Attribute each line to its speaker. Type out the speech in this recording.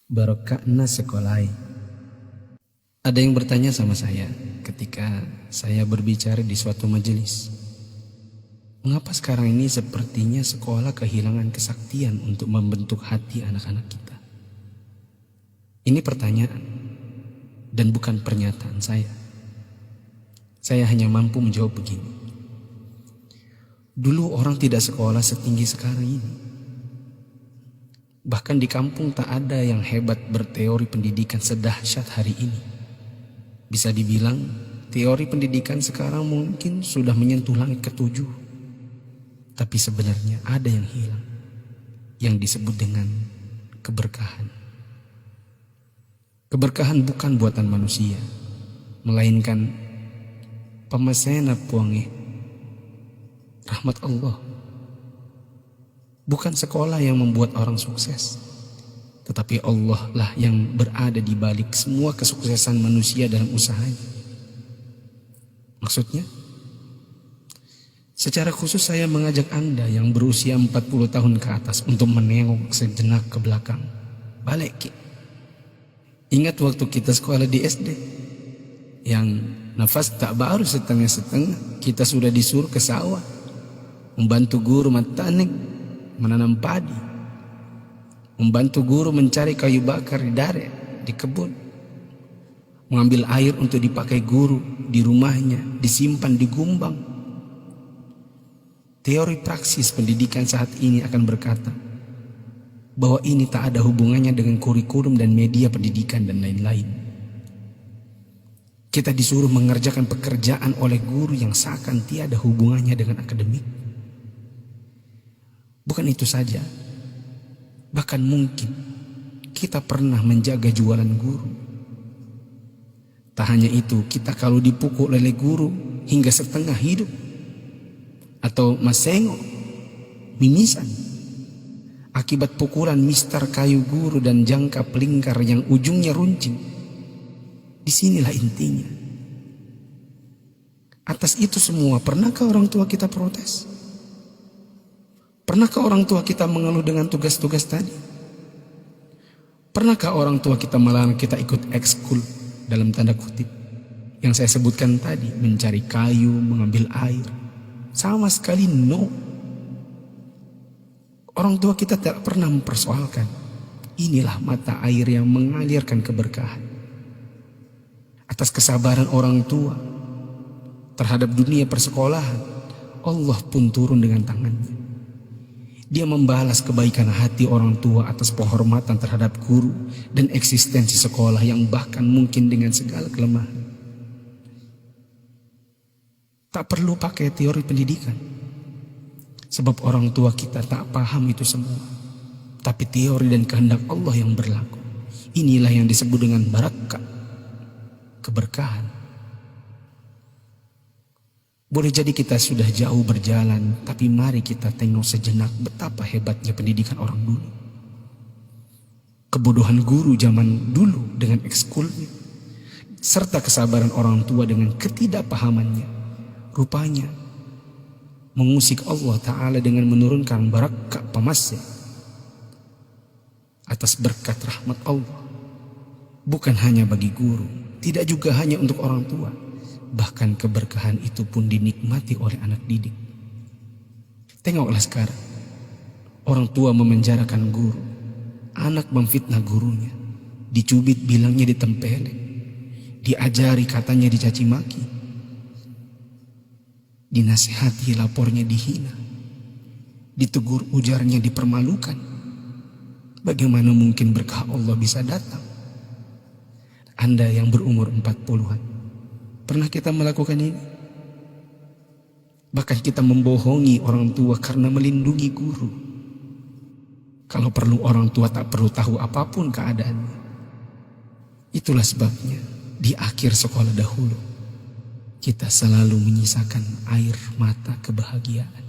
Speaker 1: Barokahna sekolai. Ada yang bertanya sama saya ketika saya berbicara di suatu majelis. Mengapa sekarang ini sepertinya sekolah kehilangan kesaktian untuk membentuk hati anak-anak kita? Ini pertanyaan dan bukan pernyataan saya. Saya hanya mampu menjawab begini. Dulu orang tidak sekolah setinggi sekarang ini. Bahkan di kampung tak ada yang hebat berteori pendidikan sedahsyat hari ini. Bisa dibilang teori pendidikan sekarang mungkin sudah menyentuh langit ketujuh. Tapi sebenarnya ada yang hilang, yang disebut dengan keberkahan. Keberkahan bukan buatan manusia, melainkan pemasena puange, rahmat Allah. Bukan sekolah yang membuat orang sukses, tetapi Allah lah yang berada di balik semua kesuksesan manusia dalam usahanya. Maksudnya, secara khusus saya mengajak Anda yang berusia 40 tahun ke atas untuk menengok sejenak ke belakang. Balik. Ingat waktu kita sekolah di SD, yang nafas tak baru setengah-setengah, kita sudah disuruh ke sawah, membantu guru matanik menanam padi, membantu guru mencari kayu bakar di darat, di kebun, mengambil air untuk dipakai guru di rumahnya, disimpan di gumbang. Teori praksis pendidikan saat ini akan berkata bahwa ini tak ada hubungannya dengan kurikulum dan media pendidikan dan lain-lain. Kita disuruh mengerjakan pekerjaan oleh guru yang seakan tiada hubungannya dengan akademik. Bukan itu saja, bahkan mungkin kita pernah menjaga jualan guru. Tak hanya itu, kita kalau dipukul oleh guru hingga setengah hidup, atau masengo, mimisan, akibat pukulan mister kayu guru dan jangka pelingkar yang ujungnya runcing. Disinilah intinya. Atas itu semua, pernahkah orang tua kita protes? Pernahkah orang tua kita mengeluh dengan tugas-tugas tadi? Pernahkah orang tua kita melarang kita ikut ekskul dalam tanda kutip yang saya sebutkan tadi, mencari kayu, mengambil air? Sama sekali no. Orang tua kita tidak pernah mempersoalkan. Inilah mata air yang mengalirkan keberkahan. Atas kesabaran orang tua terhadap dunia persekolahan, Allah pun turun dengan tangannya. Dia membalas kebaikan hati orang tua atas penghormatan terhadap guru dan eksistensi sekolah yang bahkan mungkin dengan segala kelemahan. Tak perlu pakai teori pendidikan, sebab orang tua kita tak paham itu semua. Tapi teori dan kehendak Allah yang berlaku. Inilah yang disebut dengan barakah, keberkahan. Boleh jadi kita sudah jauh berjalan, tapi mari kita tengok sejenak betapa hebatnya pendidikan orang dulu. Kebodohan guru zaman dulu dengan ekskulnya, serta kesabaran orang tua dengan ketidakpahamannya, rupanya mengusik Allah Ta'ala dengan menurunkan barakah pamasya atas berkat rahmat Allah. Bukan hanya bagi guru, tidak juga hanya untuk orang tua. Bahkan keberkahan itu pun dinikmati oleh anak didik. Tengoklah sekarang, orang tua memenjarakan guru, anak memfitnah gurunya, dicubit bilangnya ditempeleng, diajari katanya dicaci maki, dinasihati lapornya dihina, ditegur ujarnya dipermalukan. Bagaimana mungkin berkah Allah bisa datang? Anda yang berumur 40-an, pernah kita melakukan ini? Bahkan kita membohongi orang tua karena melindungi guru. Kalau perlu orang tua tak perlu tahu apapun keadaannya. Itulah sebabnya di akhir sekolah dahulu kita selalu menyisakan air mata kebahagiaan.